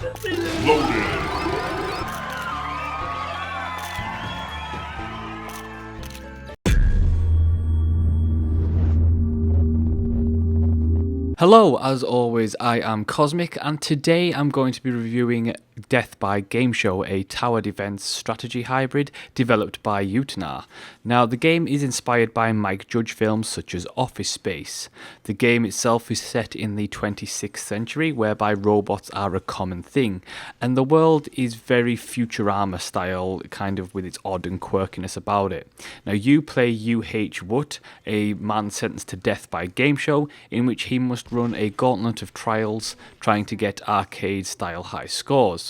Loaded. Hello, as always, I am Cosmic, and today I'm going to be reviewing Death by GameShow, a tower defense strategy hybrid developed by Oointah. Now, the game is inspired by Mike Judge films such as Office Space. The game itself is set in the 26th century, whereby robots are a common thing, and the world is very Futurama style, kind of with its odd and quirkiness about it. Now, you play U.H. Wood, a man sentenced to death by GameShow, in which he must run a gauntlet of trials trying to get arcade-style high scores.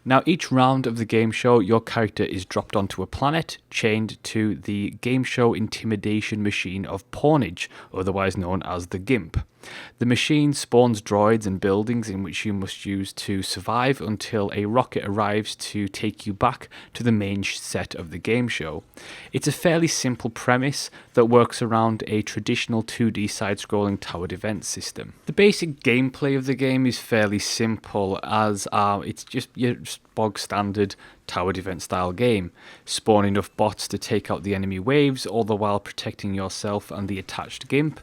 Now, each round of the game show, your character is dropped onto a planet chained to the game show intimidation machine of pawnage, otherwise known as the GIMP. The machine spawns droids and buildings in which you must use to survive until a rocket arrives to take you back to the main set of the game show. It's a fairly simple premise that works around a traditional 2D side-scrolling tower defense system. The basic gameplay of the game is fairly simple, as it's just your bog standard tower defense style game. Spawn enough bots to take out the enemy waves, all the while protecting yourself and the attached GIMP.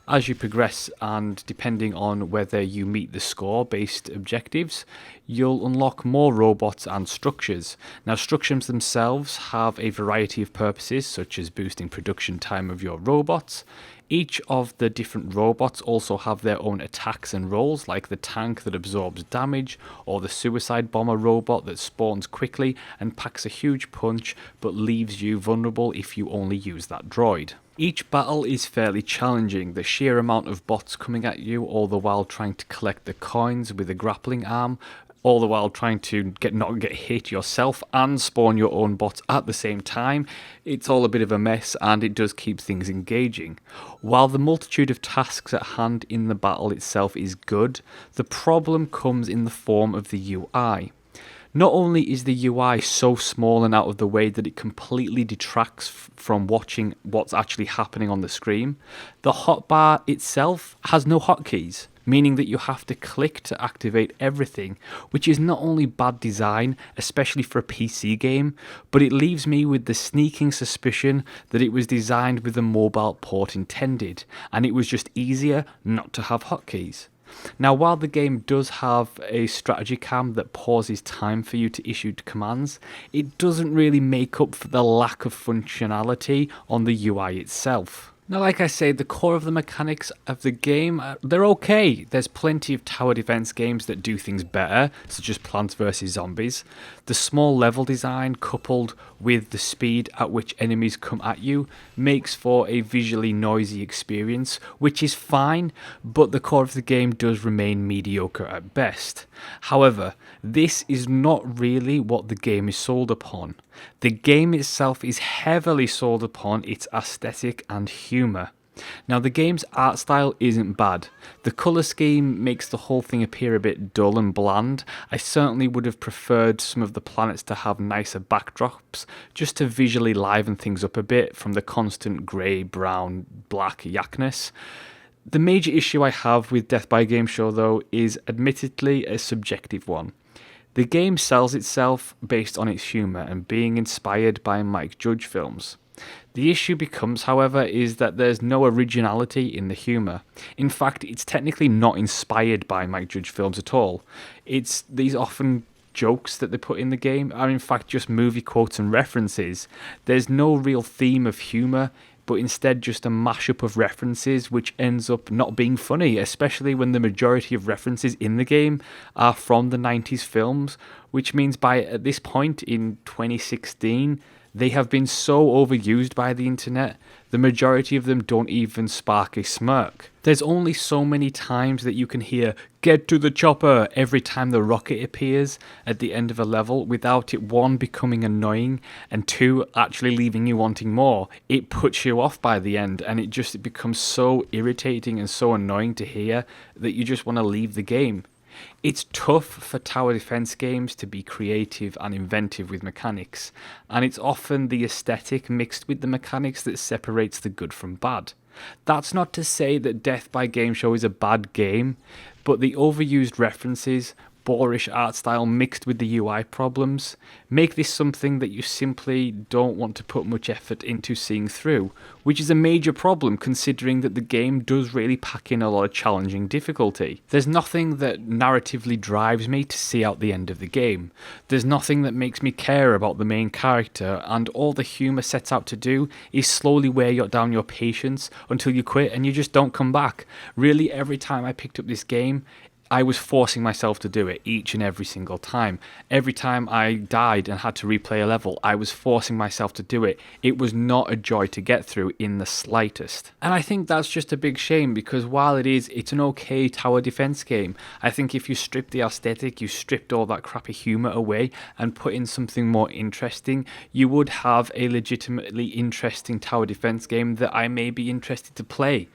As you progress, and depending on whether you meet the score-based objectives, you'll unlock more robots and structures. Now, structures themselves have a variety of purposes, such as boosting production time of your robots. Each of the different robots also have their own attacks and roles, like the tank that absorbs damage, or the suicide bomber robot that spawns quickly and packs a huge punch but leaves you vulnerable if you only use that droid. Each battle is fairly challenging, the sheer amount of bots coming at you, all the while trying to collect the coins with a grappling arm, all the while trying to not get hit yourself and spawn your own bots at the same time. It's all a bit of a mess, and it does keep things engaging. While the multitude of tasks at hand in the battle itself is good, the problem comes in the form of the UI. Not only is the UI so small and out of the way that it completely detracts from watching what's actually happening on the screen, the hotbar itself has no hotkeys, meaning that you have to click to activate everything, which is not only bad design, especially for a PC game, but it leaves me with the sneaking suspicion that it was designed with a mobile port intended, and it was just easier not to have hotkeys. Now, while the game does have a strategy cam that pauses time for you to issue commands, it doesn't really make up for the lack of functionality on the UI itself. Now, like I say, the core of the mechanics of the game, they're okay. There's plenty of tower defense games that do things better, such as Plants vs. Zombies. The small level design, coupled with the speed at which enemies come at you, makes for a visually noisy experience, which is fine, but the core of the game does remain mediocre at best. However, this is not really what the game is sold upon. The game itself is heavily sold upon its aesthetic and humour. Now, the game's art style isn't bad. The colour scheme makes the whole thing appear a bit dull and bland. I certainly would have preferred some of the planets to have nicer backdrops, just to visually liven things up a bit from the constant grey, brown, black yakness. The major issue I have with Death by Game Show, though, is admittedly a subjective one. The game sells itself based on its humour and being inspired by Mike Judge films. The issue becomes, however, is that there's no originality in the humour. In fact, it's technically not inspired by Mike Judge films at all. It's these often jokes that they put in the game are in fact just movie quotes and references. There's no real theme of humour, but instead just a mashup of references which ends up not being funny, especially when the majority of references in the game are from the 90s films, which means by at this point in 2016, they have been so overused by the internet, the majority of them don't even spark a smirk. There's only so many times that you can hear, "Get to the chopper," every time the rocket appears at the end of a level without it, one, becoming annoying, and two, actually leaving you wanting more. It puts you off by the end, and it becomes so irritating and so annoying to hear that you just want to leave the game. It's tough for tower defense games to be creative and inventive with mechanics, and it's often the aesthetic mixed with the mechanics that separates the good from bad. That's not to say that Death by Game Show is a bad game, but the overused references boorish art style mixed with the UI problems make this something that you simply don't want to put much effort into seeing through, which is a major problem considering that the game does really pack in a lot of challenging difficulty. There's nothing that narratively drives me to see out the end of the game. There's nothing that makes me care about the main character, and all the humour sets out to do is slowly wear down your patience until you quit and you just don't come back. Really, every time I picked up this game, I was forcing myself to do it each and every single time. Every time I died and had to replay a level, I was forcing myself to do it. It was not a joy to get through in the slightest. And I think that's just a big shame, because while it's an okay tower defense game, I think if you strip the aesthetic, you stripped all that crappy humor away and put in something more interesting, you would have a legitimately interesting tower defense game that I may be interested to play.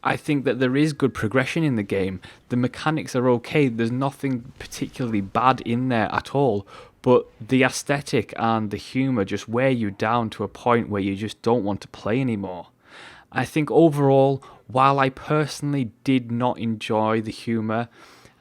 I think that there is good progression in the game. The mechanics are okay. There's nothing particularly bad in there at all. But the aesthetic and the humour just wear you down to a point where you just don't want to play anymore. I think overall, while I personally did not enjoy the humour,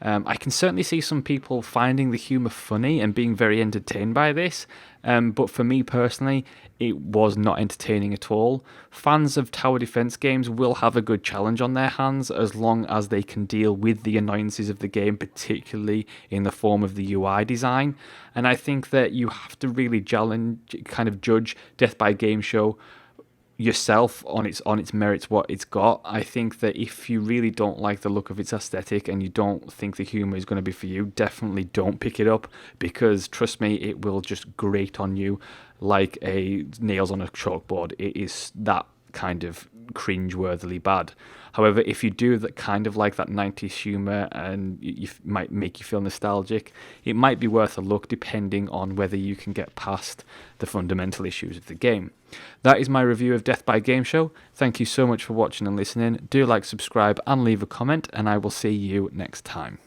I can certainly see some people finding the humour funny and being very entertained by this, but for me personally, it was not entertaining at all. Fans of tower defense games will have a good challenge on their hands as long as they can deal with the annoyances of the game, particularly in the form of the UI design. And I think that you have to really judge Death by Game Show yourself on its merits, what it's got. I think that if you really don't like the look of its aesthetic and you don't think the humor is going to be for you, definitely don't pick it up, because trust me, it will just grate on you like a nails on a chalkboard. It is that kind of cringe-worthily bad. However, if you do that kind of like that 90s humour and you might make you feel nostalgic, it might be worth a look depending on whether you can get past the fundamental issues of the game. That is my review of Death by Game Show. Thank you so much for watching and listening. Do like, subscribe and leave a comment, and I will see you next time.